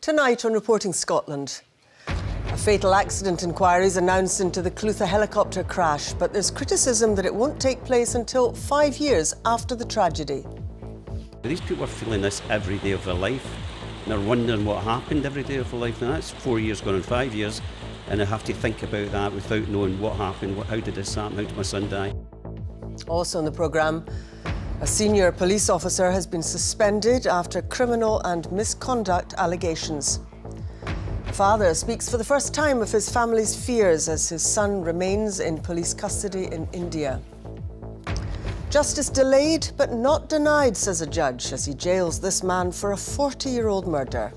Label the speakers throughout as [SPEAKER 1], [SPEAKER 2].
[SPEAKER 1] Tonight on Reporting Scotland, a fatal accident inquiry is announced into the Clutha helicopter crash, but there's criticism that it won't take place until 5 years after the tragedy.
[SPEAKER 2] These people are feeling this every day of their life, and they're wondering what happened every day of their life. Now that's 4 years gone on 5 years, and they have to think about that without knowing what happened, how did this happen, how did my son die.
[SPEAKER 1] Also in the programme, a senior police officer has been suspended after criminal and misconduct allegations. A father speaks for the first time of his family's fears as his son remains in police custody in India. Justice delayed but not denied, says a judge, as he jails this man for a 40-year-old murder.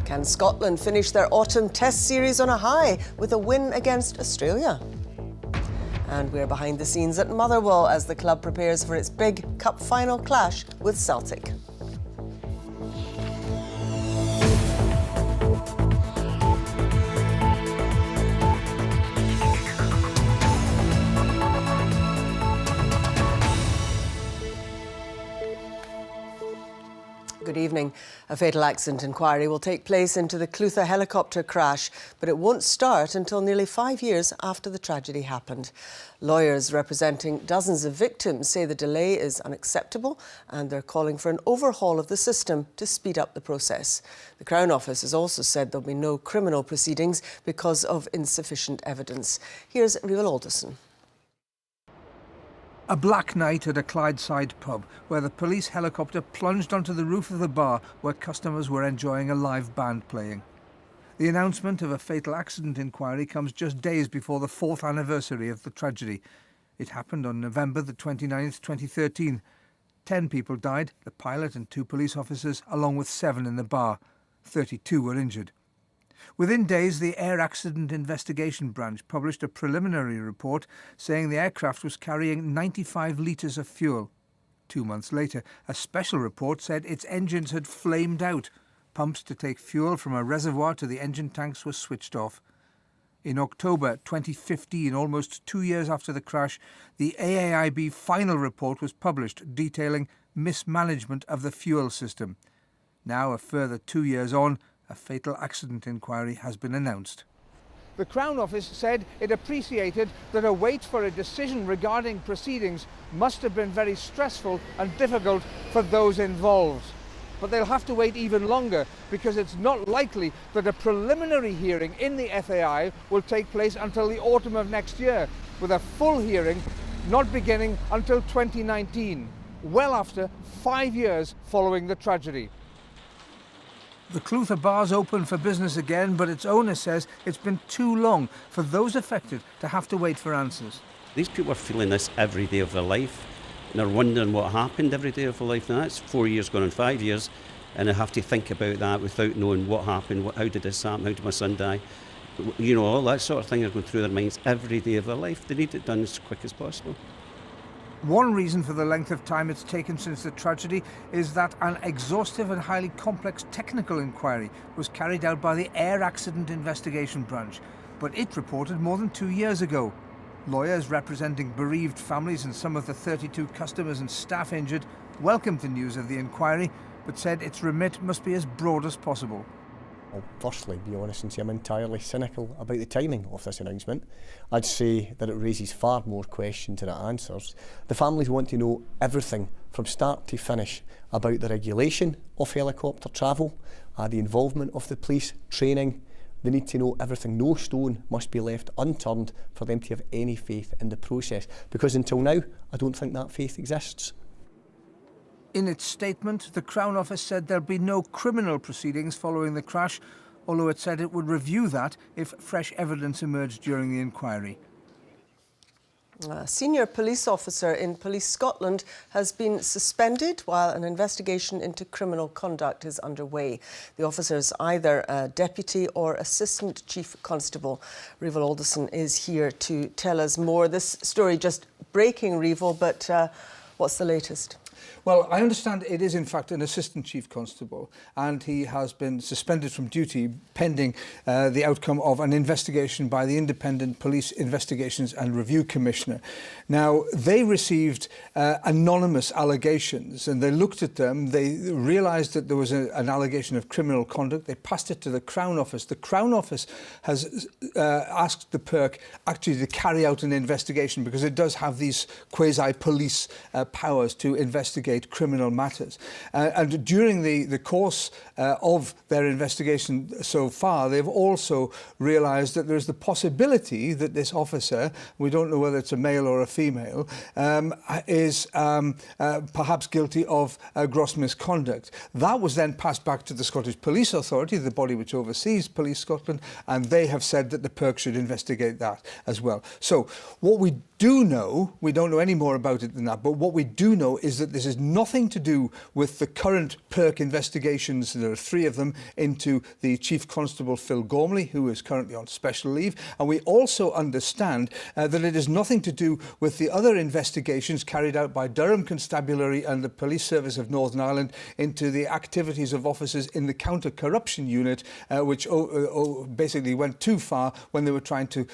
[SPEAKER 1] Can Scotland finish their autumn test series on a high with a win against Australia? And we're behind the scenes at Motherwell as the club prepares for its big cup final clash with Celtic. Good evening. A fatal accident inquiry will take place into the Clutha helicopter crash, but it won't start until nearly 5 years after the tragedy happened. Lawyers representing dozens of victims say the delay is unacceptable and they're calling for an overhaul of the system to speed up the process. The Crown Office has also said there'll be no criminal proceedings because of insufficient evidence. Here's Rival Alderson.
[SPEAKER 3] A black night at a Clydeside pub where the police helicopter plunged onto the roof of the bar where customers were enjoying a live band playing. The announcement of a fatal accident inquiry comes just days before the 4th anniversary of the tragedy. It happened on November the 29th, 2013. 10 people died, the pilot and 2 police officers, along with 7 in the bar. 32 were injured. Within days, the Air Accident Investigation Branch published a preliminary report saying the aircraft was carrying 95 litres of fuel. 2 months later, a special report said its engines had flamed out. Pumps to take fuel from a reservoir to the engine tanks were switched off. In October 2015, almost 2 years after the crash, the AAIB final report was published detailing mismanagement of the fuel system. Now, a further 2 years on, a fatal accident inquiry has been announced.
[SPEAKER 4] The Crown Office said it appreciated that a wait for a decision regarding proceedings must have been very stressful and difficult for those involved. But they'll have to wait even longer because it's not likely that a preliminary hearing in the FAI will take place until the autumn of next year, with a full hearing not beginning until 2019, well after 5 years following the tragedy.
[SPEAKER 3] The Clutha bar's open for business again, but its owner says it's been too long for those affected to have to wait for answers.
[SPEAKER 2] These people are feeling this every day of their life, and they're wondering what happened every day of their life. Now that's 4 years gone on 5 years, and they have to think about that without knowing what happened, how did this happen, how did my son die. You know, all that sort of thing are going through their minds every day of their life. They need it done as quick as possible.
[SPEAKER 3] One reason for the length of time it's taken since the tragedy is that an exhaustive and highly complex technical inquiry was carried out by the Air Accident Investigation Branch, but it reported more than 2 years ago. Lawyers representing bereaved families and some of the 32 customers and staff injured welcomed the news of the inquiry, but said its remit must be as broad as possible.
[SPEAKER 5] I'll firstly be honest and say I'm entirely cynical about the timing of this announcement. I'd say that it raises far more questions than it answers. The families want to know everything from start to finish about the regulation of helicopter travel, the involvement of the police, training. They need to know everything. No stone must be left unturned for them to have any faith in the process, because until now I don't think that faith exists.
[SPEAKER 3] In its statement, the Crown Office said there'll be no criminal proceedings following the crash, although it said it would review that if fresh evidence emerged during the inquiry.
[SPEAKER 1] A senior police officer in Police Scotland has been suspended while an investigation into criminal conduct is underway. The officer is either a deputy or assistant chief constable. Rival Alderson is here to tell us more. This story just breaking, Rival, but what's the latest?
[SPEAKER 3] Well, I understand it is in fact an Assistant Chief Constable, and he has been suspended from duty pending the outcome of an investigation by the Independent Police Investigations and Review Commissioner. Now, they received anonymous allegations, and they looked at them, they realised that there was an allegation of criminal conduct, they passed it to the Crown Office. The Crown Office has asked the PERC actually to carry out an investigation, because it does have these quasi-police powers to investigate criminal matters. And during the course of their investigation so far, they've also realised that there's the possibility that this officer, we don't know whether it's a male or a female, is perhaps guilty of gross misconduct. That was then passed back to the Scottish Police Authority, the body which oversees Police Scotland, and they have said that the PERC should investigate that as well. So what we do know, we don't know any more about it than that, but what we do know is that this is nothing to do with the current PERC investigations, there are 3 of them, into the Chief Constable Phil Gormley, who is currently on special leave. And we also understand that it is nothing to do with the other investigations carried out by Durham Constabulary and the Police Service of Northern Ireland into the activities of officers in the counter-corruption unit, which basically went too far when they were trying to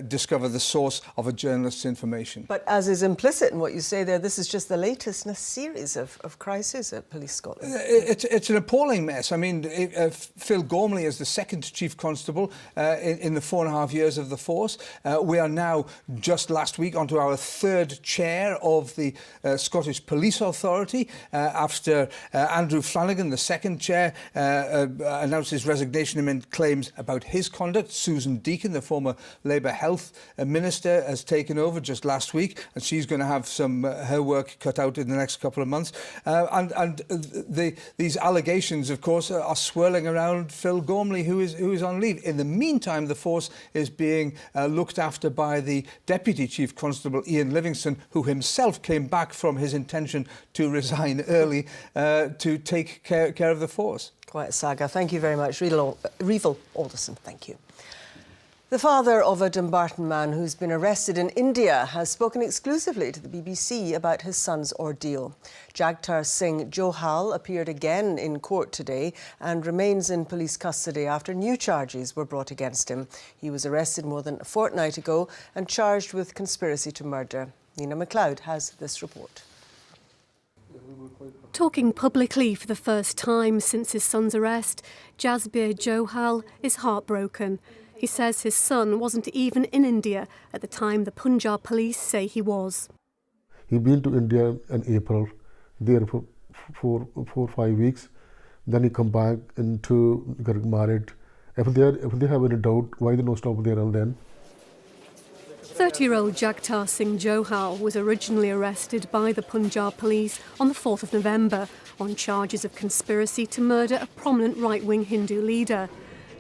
[SPEAKER 3] discover the source of a journalist's information.
[SPEAKER 1] But as is implicit in what you say there, this is just the latest in a series of crises at Police Scotland.
[SPEAKER 3] It's an appalling mess. I mean, Phil Gormley is the 2nd Chief Constable in the 4.5 years of the force. We are now, just last week, onto our 3rd chair of the Scottish Police Authority, after Andrew Flanagan, the 2nd chair, announced his resignation amid claims about his conduct. Susan Deakin, the former Labour Health Minister, has taken over just last week, and she's going to have some her work cut out in the next couple of months. These allegations, of course, are swirling around Phil Gormley, who is on leave. In the meantime, the force is being looked after by the Deputy Chief Constable Ian Livingston, who himself came back from his intention to resign early to take care of the force.
[SPEAKER 1] Quite a saga. Thank you very much. Revel Alderson, thank you. The father of a Dumbarton man who's been arrested in India has spoken exclusively to the BBC about his son's ordeal. Jagtar Singh Johal appeared again in court today and remains in police custody after new charges were brought against him. He was arrested more than a fortnight ago and charged with conspiracy to murder. Nina MacLeod has this report.
[SPEAKER 6] Talking publicly for the first time since his son's arrest, Jasbir Johal is heartbroken. He says his son wasn't even in India at the time the Punjab police say he was.
[SPEAKER 7] He'd been to India in April, there for 4 or 5 weeks. Then he come back into get married. If they have any doubt, why they not stop there and then?
[SPEAKER 6] 30-year-old Jagtar Singh Johal was originally arrested by the Punjab police on the 4th of November on charges of conspiracy to murder a prominent right-wing Hindu leader.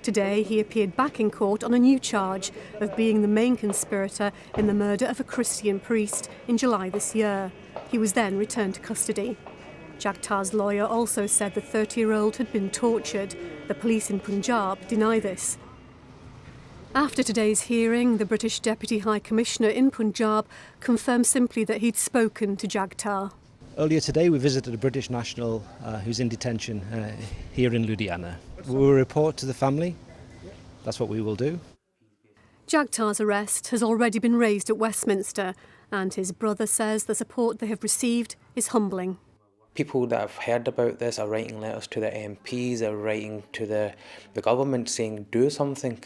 [SPEAKER 6] Today, he appeared back in court on a new charge of being the main conspirator in the murder of a Christian priest in July this year. He was then returned to custody. Jagtar's lawyer also said the 30-year-old had been tortured. The police in Punjab deny this. After today's hearing, the British Deputy High Commissioner in Punjab confirmed simply that he'd spoken to Jagtar.
[SPEAKER 8] Earlier today we visited a British national who's in detention here in Ludhiana. We will report to the family. That's what we will do.
[SPEAKER 6] Jagtar's arrest has already been raised at Westminster, and his brother says the support they have received is humbling.
[SPEAKER 9] People that have heard about this are writing letters to the MPs, are writing to the government saying do something.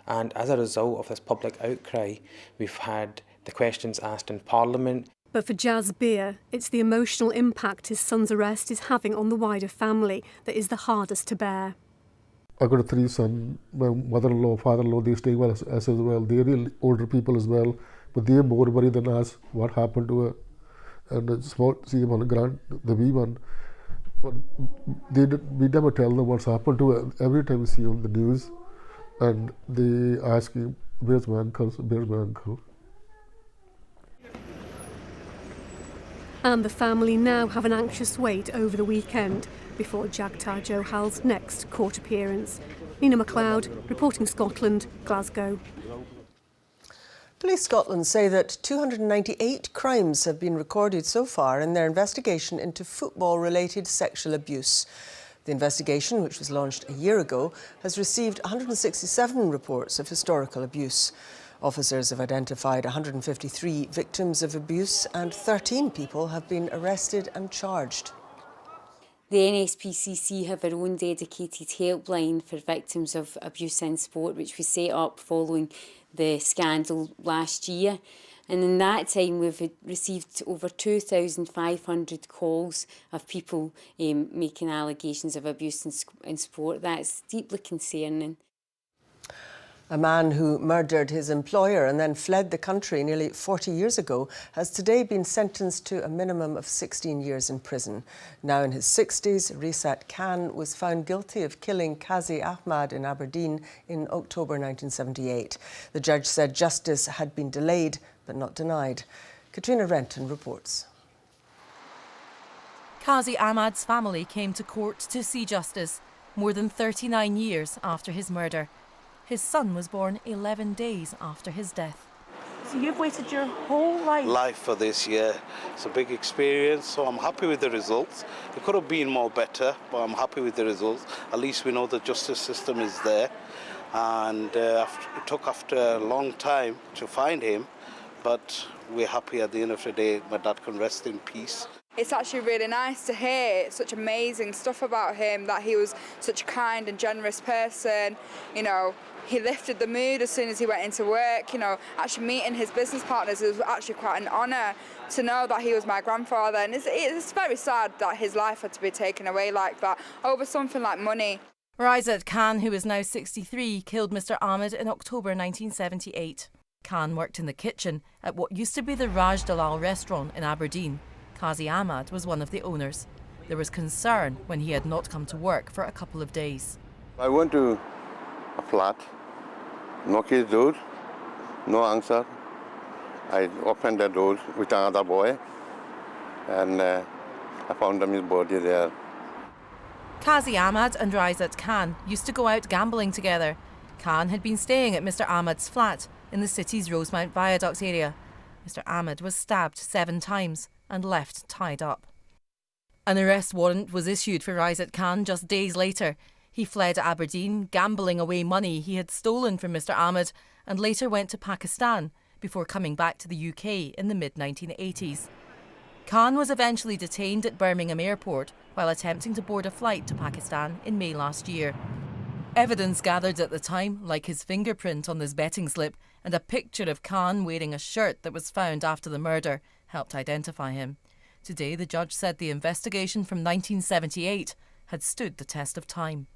[SPEAKER 9] And as a result of this public outcry, we've had the questions asked in Parliament.
[SPEAKER 6] But for Jasbir, it's the emotional impact his son's arrest is having on the wider family that is the hardest to bear.
[SPEAKER 7] I got 3 sons, my mother-in-law, father-in-law, they stay with us as well. They're really older people as well, but they're more worried than us what happened to her. And it's about see them on the ground, the wee one. But we never tell them what's happened to her. Every time we see on the news, and they ask him, where's my uncle, where's my uncle?
[SPEAKER 6] And the family now have an anxious wait over the weekend before Jagtar Johal's next court appearance. Nina MacLeod, reporting Scotland, Glasgow.
[SPEAKER 1] Police Scotland say that 298 crimes have been recorded so far in their investigation into football-related sexual abuse. The investigation, which was launched a year ago, has received 167 reports of historical abuse. Officers have identified 153 victims of abuse and 13 people have been arrested and charged.
[SPEAKER 10] The NSPCC have their own dedicated helpline for victims of abuse in sport, which was set up following the scandal last year. And in that time, we've received over 2,500 calls of people making allegations of abuse in sport. That's deeply concerning.
[SPEAKER 1] A man who murdered his employer and then fled the country nearly 40 years ago has today been sentenced to a minimum of 16 years in prison. Now in his 60s, Risat Khan was found guilty of killing Qazi Ahmad in Aberdeen in October 1978. The judge said justice had been delayed but not denied. Katrina Renton reports.
[SPEAKER 11] Qazi Ahmad's family came to court to see justice more than 39 years after his murder. His son was born 11 days after his death.
[SPEAKER 12] So you've waited your whole life
[SPEAKER 13] for this year. It's a big experience, so I'm happy with the results. It could have been more better, but I'm happy with the results. At least we know the justice system is there. And it took after a long time to find him, but we're happy at the end of the day my dad can rest in peace.
[SPEAKER 14] It's actually really nice to hear such amazing stuff about him, that he was such a kind and generous person. You know, he lifted the mood as soon as he went into work. You know, actually meeting his business partners was actually quite an honour to know that he was my grandfather. And it's very sad that his life had to be taken away like that over something like money.
[SPEAKER 11] Risat Khan, who is now 63, killed Mr Ahmed in October 1978. Khan worked in the kitchen at what used to be the Raj Dalal restaurant in Aberdeen. Qazi Ahmad was one of the owners. There was concern when he had not come to work for a couple of days.
[SPEAKER 15] I went to a flat, knocked his door, no answer. I opened the door with another boy and I found his body there.
[SPEAKER 11] Qazi Ahmad and Risat Khan used to go out gambling together. Khan had been staying at Mr Ahmad's flat in the city's Rosemount Viaduct area. Mr Ahmad was stabbed 7 times and left tied up. An arrest warrant was issued for Risat Khan just days later. He fled Aberdeen, gambling away money he had stolen from Mr Ahmad, and later went to Pakistan before coming back to the UK in the mid-1980s. Khan was eventually detained at Birmingham Airport while attempting to board a flight to Pakistan in May last year. Evidence gathered at the time, like his fingerprint on this betting slip and a picture of Khan wearing a shirt that was found after the murder, helped identify him. Today, the judge said the investigation from 1978 had stood the test of time.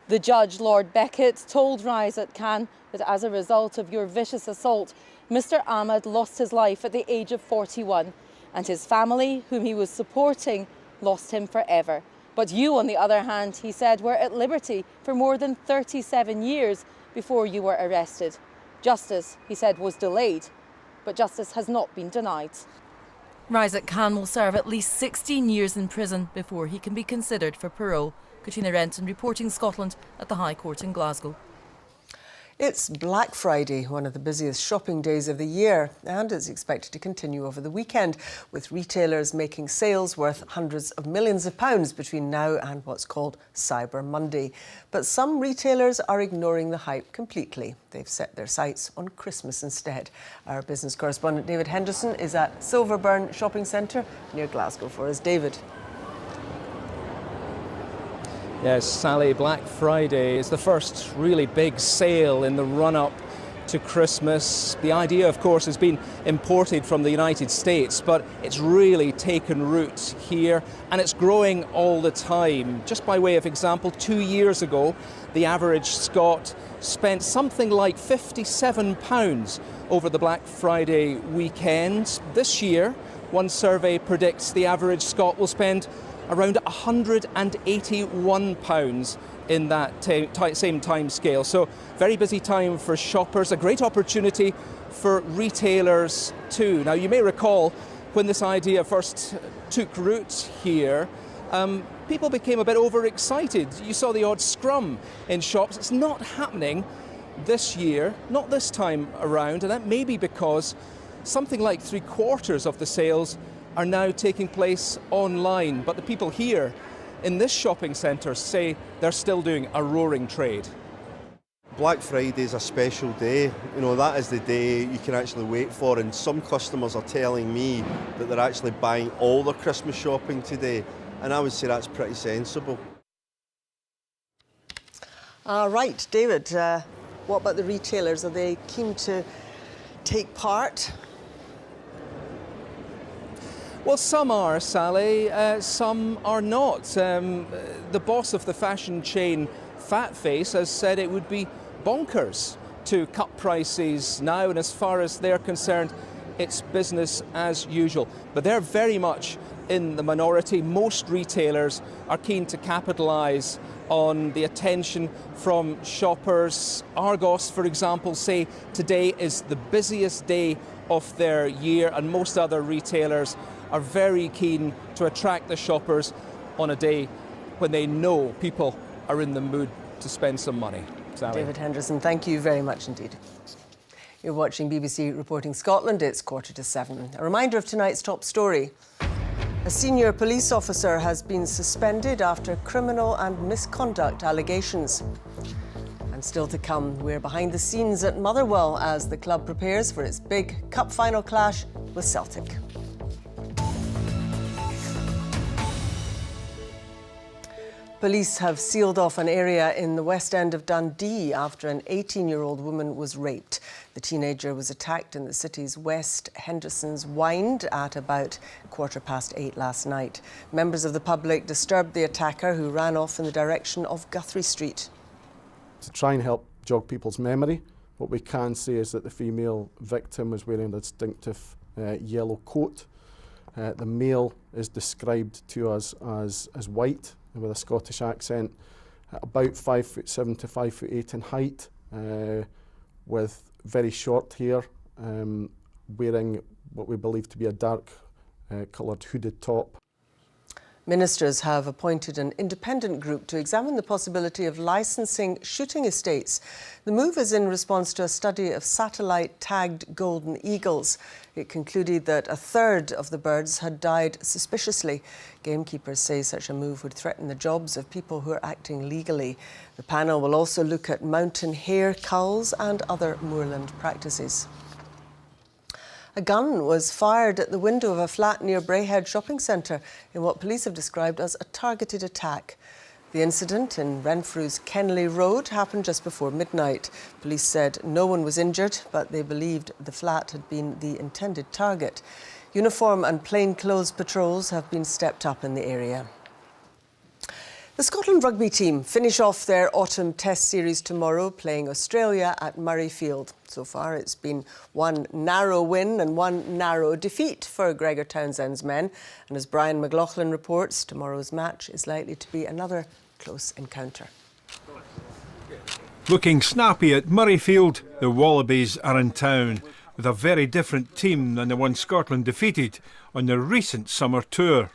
[SPEAKER 12] The judge, Lord Beckett, told Risat Khan that as a result of your vicious assault, Mr Ahmad lost his life at the age of 41, and his family, whom he was supporting, lost him forever. But you, on the other hand, he said, were at liberty for more than 37 years before you were arrested. Justice, he said, was delayed, but justice has not been denied.
[SPEAKER 11] Risat Khan will serve at least 16 years in prison before he can be considered for parole. Katrina Renton reporting Scotland at the High Court in Glasgow.
[SPEAKER 1] It's Black Friday, one of the busiest shopping days of the year, and it's expected to continue over the weekend, with retailers making sales worth hundreds of millions of pounds between now and what's called Cyber Monday. But some retailers are ignoring the hype completely. They've set their sights on Christmas instead. Our business correspondent David Henderson is at Silverburn Shopping Centre near Glasgow for us. David.
[SPEAKER 16] Yes, Sally, Black Friday is the first really big sale in the run-up to Christmas. The idea, of course, has been imported from the United States, but it's really taken root here and it's growing all the time. Just by way of example, 2 years ago, the average Scot spent something like £57 over the Black Friday weekend. This year, one survey predicts the average Scot will spend around £181 in that same time scale. So very busy time for shoppers, a great opportunity for retailers too. Now you may recall when this idea first took root here, people became a bit overexcited. You saw the odd scrum in shops. It's not happening this year, not this time around, and that may be because something like 3/4 of the sales are now taking place online. But the people here in this shopping centre say they're still doing a roaring trade.
[SPEAKER 17] Black Friday is a special day. You know, that is the day you can actually wait for, and some customers are telling me that they're actually buying all their Christmas shopping today, and I would say that's pretty sensible.
[SPEAKER 1] Right, David, what about the retailers? Are they keen to take part?
[SPEAKER 16] Well, some are, Sally, some are not. The boss of the fashion chain Fatface has said it would be bonkers to cut prices now, and as far as they're concerned, it's business as usual. But they're very much in the minority. Most retailers are keen to capitalise on the attention from shoppers. Argos, for example, say today is the busiest day of their year, and most other retailers are very keen to attract the shoppers on a day when they know people are in the mood to spend some money. Sally.
[SPEAKER 1] David Henderson, thank you very much indeed. You're watching BBC Reporting Scotland. It's 6:45. A reminder of tonight's top story. A senior police officer has been suspended after criminal and misconduct allegations. And still to come, we're behind the scenes at Motherwell as the club prepares for its big cup final clash with Celtic. Police have sealed off an area in the West End of Dundee after an 18-year-old woman was raped. The teenager was attacked in the city's West Henderson's Wynd at about 8:15 last night. Members of the public disturbed the attacker, who ran off in the direction of Guthrie Street.
[SPEAKER 18] To try and help jog people's memory, what we can say is that the female victim was wearing a distinctive yellow coat. The male is described to us as white, with a Scottish accent, about 5'7" to 5'8" in height, with very short hair, wearing what we believe to be a dark coloured hooded top.
[SPEAKER 1] Ministers have appointed an independent group to examine the possibility of licensing shooting estates. The move is in response to a study of satellite-tagged golden eagles. It concluded that a third of the birds had died suspiciously. Gamekeepers say such a move would threaten the jobs of people who are acting legally. The panel will also look at mountain hare culls and other moorland practices. A gun was fired at the window of a flat near Braehead shopping centre in what police have described as a targeted attack. The incident in Renfrew's Kenley Road happened just before midnight. Police said no one was injured, but they believed the flat had been the intended target. Uniform and plainclothes patrols have been stepped up in the area. The Scotland rugby team finish off their autumn test series tomorrow, playing Australia at Murrayfield. So far, it's been one narrow win and one narrow defeat for Gregor Townsend's men. And as Brian McLaughlin reports, tomorrow's match is likely to be another close encounter.
[SPEAKER 19] Looking snappy at Murrayfield, the Wallabies are in town with a very different team than the one Scotland defeated on their recent summer tour.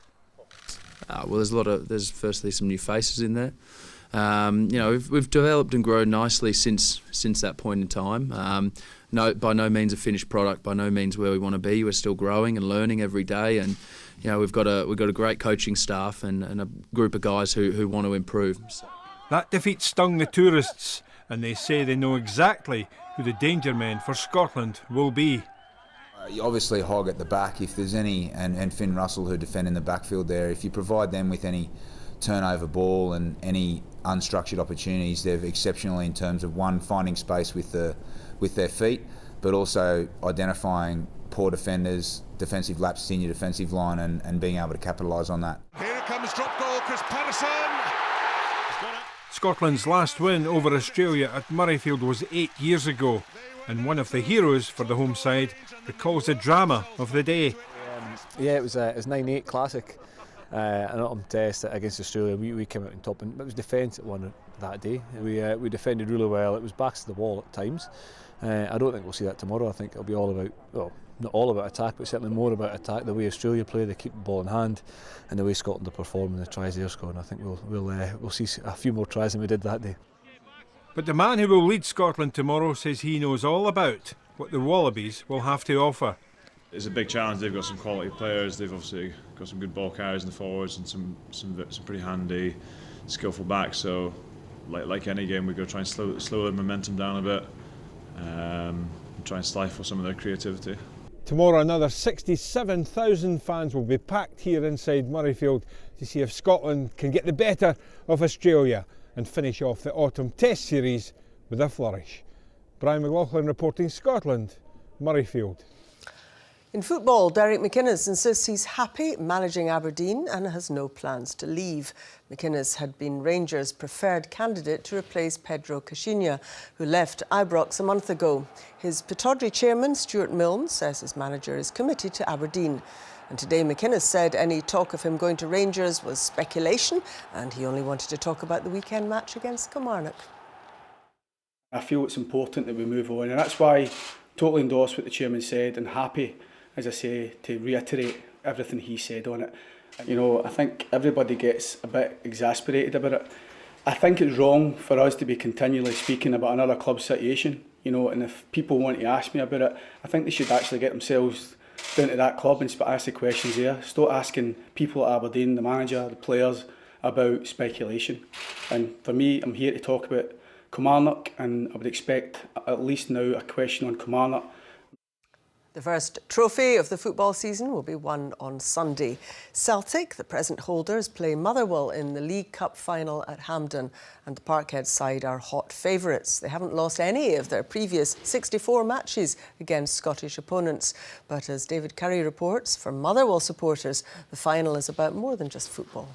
[SPEAKER 20] Well, there's firstly some new faces in there. We've developed and grown nicely since that point in time. By no means a finished product, by no means where we want to be. We're still growing and learning every day, and we've got a great coaching staff and a group of guys who want to improve.
[SPEAKER 19] That defeat stung the tourists, and they say they know exactly who the danger men for Scotland will be.
[SPEAKER 21] Obviously Hogg at the back, if there's any, and Finn Russell who defend in the backfield there, if you provide them with any turnover ball and any unstructured opportunities, they're exceptional in terms of, one, finding space with their feet, but also identifying poor defenders, defensive laps, senior defensive line, and being able to capitalise on that.
[SPEAKER 22] Here it comes, drop goal, Chris Patterson.
[SPEAKER 19] Scotland's last win over Australia at Murrayfield was 8 years ago, and one of the heroes for the home side recalls the drama of the day.
[SPEAKER 23] It was 9-8 classic, an autumn test against Australia. We came out on top, and it was defence that won that day. We defended really well. It was backs to the wall at times. I don't think we'll see that tomorrow. I think it'll be all about, well, not all about attack, but certainly more about attack. The way Australia play, they keep the ball in hand, and the way Scotland are performing, the tries they're scoring. I think we'll see a few more tries than we did that day.
[SPEAKER 19] But the man who will lead Scotland tomorrow says he knows all about what the Wallabies will have to offer.
[SPEAKER 2] It's a big challenge. They've got some quality players. They've obviously got some good ball carriers in the forwards and some pretty handy, skillful backs. So, like any game, we've got to try and slow their momentum down a bit, and try and stifle some of their creativity.
[SPEAKER 19] Tomorrow another 67,000 fans will be packed here inside Murrayfield to see if Scotland can get the better of Australia and finish off the autumn Test series with a flourish. Brian McLaughlin reporting Scotland, Murrayfield.
[SPEAKER 1] In football, Derek McInnes insists he's happy managing Aberdeen and has no plans to leave. McInnes had been Rangers' preferred candidate to replace Pedro Caixinha, who left Ibrox a month ago. His Pittodrie chairman, Stuart Milne, says his manager is committed to Aberdeen. And today McInnes said any talk of him going to Rangers was speculation and he only wanted to talk about the weekend match against Kilmarnock.
[SPEAKER 4] I feel it's important that we move on, and that's why I totally endorse what the chairman said and happy, as I say, to reiterate everything he said on it. You know, I think everybody gets a bit exasperated about it. I think it's wrong for us to be continually speaking about another club's situation, you know, and if people want to ask me about it, I think they should actually get themselves down to that club and ask the questions there. Stop asking people at Aberdeen, the manager, the players, about speculation. And for me, I'm here to talk about Kilmarnock, and I would expect at least now a question on Kilmarnock.
[SPEAKER 1] The first trophy of the football season will be won on Sunday. Celtic, the present holders, play Motherwell in the League Cup final at Hampden, and the Parkhead side are hot favourites. They haven't lost any of their previous 64 matches against Scottish opponents. But as David Curry reports, for Motherwell supporters, the final is about more than just football.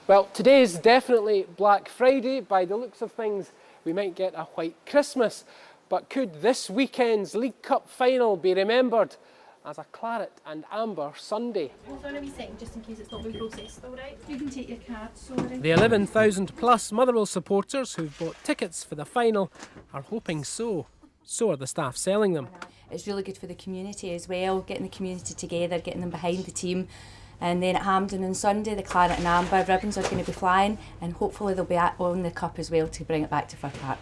[SPEAKER 5] Well, today is definitely Black Friday. By the looks of things, we might get a white Christmas. But could this weekend's League Cup final be remembered as a claret and amber Sunday?
[SPEAKER 24] Hold on a wee second, just in case it's not been processed, all right? You can take your card, sorry.
[SPEAKER 5] The 11,000 plus Motherwell supporters who've bought tickets for the final are hoping so. So are the staff selling them.
[SPEAKER 25] It's really good for the community as well, getting the community together, getting them behind the team. And then at Hampden on Sunday, the claret and amber ribbons are going to be flying, and hopefully they'll be on the cup as well to bring it back to Fir Park.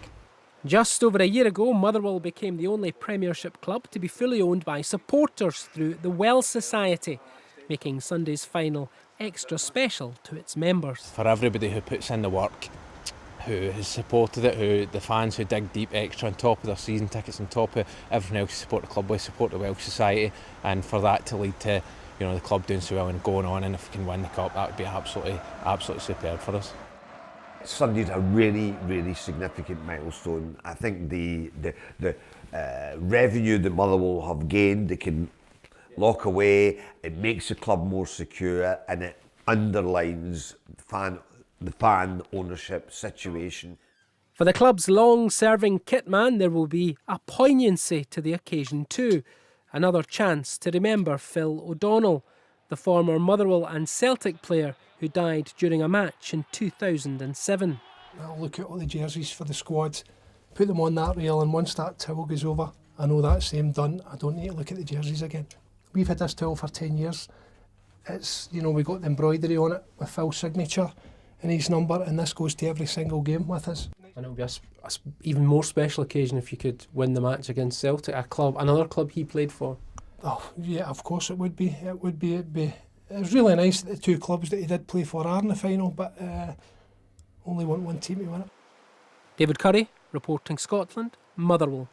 [SPEAKER 5] Just over a year ago, Motherwell became the only Premiership club to be fully owned by supporters through the Wells Society, making Sunday's final extra special to its members.
[SPEAKER 26] For everybody who puts in the work, who has supported it, who the fans who dig deep extra on top of their season tickets, on top of everything else to support the club with, support the Welsh Society, and for that to lead to, you know, the club doing so well and going on, and if we can win the cup, that would be absolutely superb for us.
[SPEAKER 27] Sunday's a really, really significant milestone. I think the revenue that Motherwell have gained, they can lock away. It makes the club more secure, and it underlines the fan ownership situation.
[SPEAKER 5] For the club's long-serving kitman, there will be a poignancy to the occasion too. Another chance to remember Phil O'Donnell, the former Motherwell and Celtic player who died during a match in 2007.
[SPEAKER 28] I'll look at all the jerseys for the squad, put them on that rail, and once that towel goes over, I know that's them done. I don't need to look at the jerseys again. We've had this towel for 10 years. It's, you know, we got the embroidery on it with Phil's signature and his number, and this goes to every single game with us.
[SPEAKER 5] And it would be a even more special occasion if you could win the match against Celtic, another club he played for.
[SPEAKER 28] Oh yeah, of course it would be. It was really nice that the two clubs that he did play for are in the final, but only want one team to win it.
[SPEAKER 5] David Curry, reporting Scotland, Motherwell.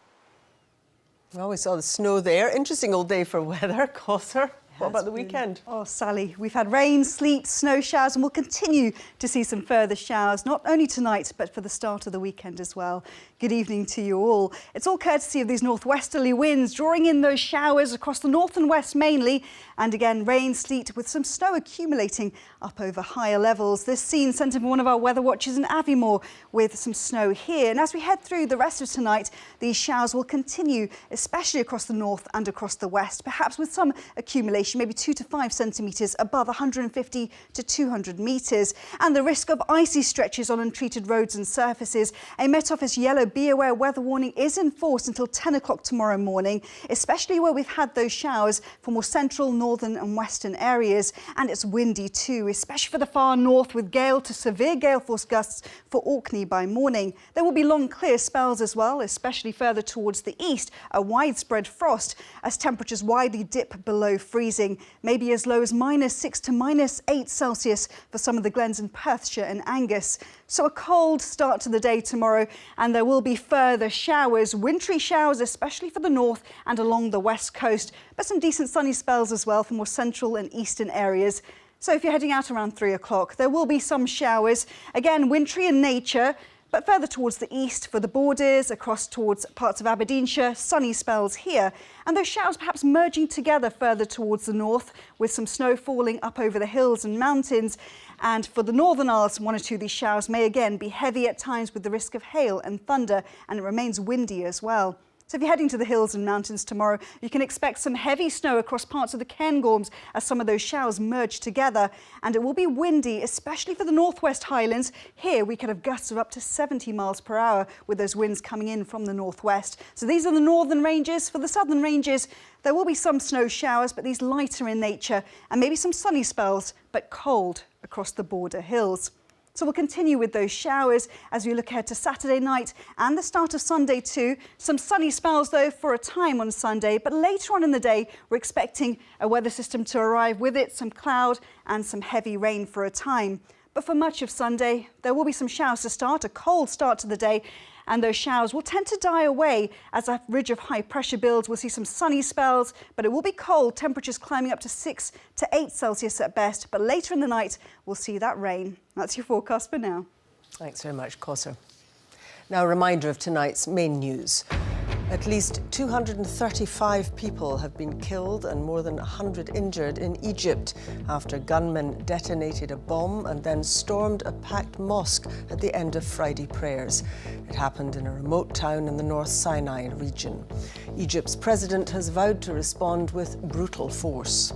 [SPEAKER 1] Well, we saw the snow there. Interesting old day for weather. Cosser, what about the weekend?
[SPEAKER 29] Oh, Sally, we've had rain, sleet, snow showers, and we'll continue to see some further showers, not only tonight, but for the start of the weekend as well. Good evening to you all. It's all courtesy of these northwesterly winds, drawing in those showers across the north and west mainly, and again, rain, sleet, with some snow accumulating up over higher levels. This scene sent in from one of our weather watchers in Aviemore with some snow here. And as we head through the rest of tonight, these showers will continue, especially across the north and across the west, perhaps with some accumulation elevation, maybe 2 to 5 centimetres above 150 to 200 metres. And the risk of icy stretches on untreated roads and surfaces. A Met Office yellow be aware weather warning is in force until 10 o'clock tomorrow morning, especially where we've had those showers for more central, northern and western areas. And it's windy too, especially for the far north, with gale to severe gale force gusts for Orkney by morning. There will be long clear spells as well, especially further towards the east, a widespread frost as temperatures widely dip below freezing, maybe as low as -6 to -8 Celsius for some of the glens in Perthshire and Angus. So a cold start to the day tomorrow, and there will be further showers, wintry showers, especially for the north and along the west coast, but some decent sunny spells as well for more central and eastern areas. So if you're heading out around 3 o'clock, there will be some showers, again wintry in nature, but further towards the east for the borders, across towards parts of Aberdeenshire, sunny spells here. And those showers perhaps merging together further towards the north, with some snow falling up over the hills and mountains. And for the Northern Isles, 1 or 2 of these showers may again be heavy at times with the risk of hail and thunder, and it remains windy as well. So if you're heading to the hills and mountains tomorrow, you can expect some heavy snow across parts of the Cairngorms as some of those showers merge together. And it will be windy, especially for the northwest highlands. Here we could have gusts of up to 70 miles per hour with those winds coming in from the northwest. So these are the northern ranges. For the southern ranges, there will be some snow showers, but these lighter in nature, and maybe some sunny spells, but cold across the border hills. So we'll continue with those showers as we look ahead to Saturday night and the start of Sunday too. Some sunny spells though for a time on Sunday, but later on in the day we're expecting a weather system to arrive with it, some cloud and some heavy rain for a time. But for much of Sunday, there will be some showers to start, a cold start to the day, and those showers will tend to die away as a ridge of high pressure builds. We'll see some sunny spells, but it will be cold, temperatures climbing up to 6 to 8 Celsius at best. But later in the night, we'll see that rain. That's your forecast for now.
[SPEAKER 1] Thanks very much, Kosa. Now, a reminder of tonight's main news. At least 235 people have been killed and more than 100 injured in Egypt after gunmen detonated a bomb and then stormed a packed mosque at the end of Friday prayers. It happened in a remote town in the North Sinai region. Egypt's president has vowed to respond with brutal force.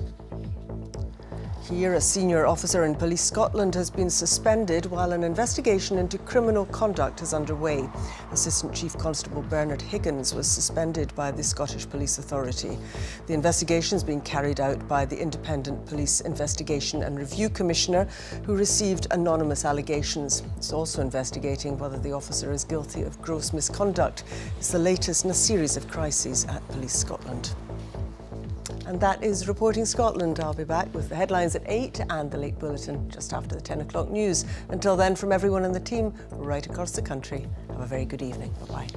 [SPEAKER 1] Here, a senior officer in Police Scotland has been suspended while an investigation into criminal conduct is underway. Assistant Chief Constable Bernard Higgins was suspended by the Scottish Police Authority. The investigation is being carried out by the Independent Police Investigation and Review Commissioner, who received anonymous allegations. It's also investigating whether the officer is guilty of gross misconduct. It's the latest in a series of crises at Police Scotland. And that is Reporting Scotland. I'll be back with the headlines at 8 and the late bulletin just after the 10 o'clock news. Until then, from everyone in the team right across the country, have a very good evening. Bye-bye.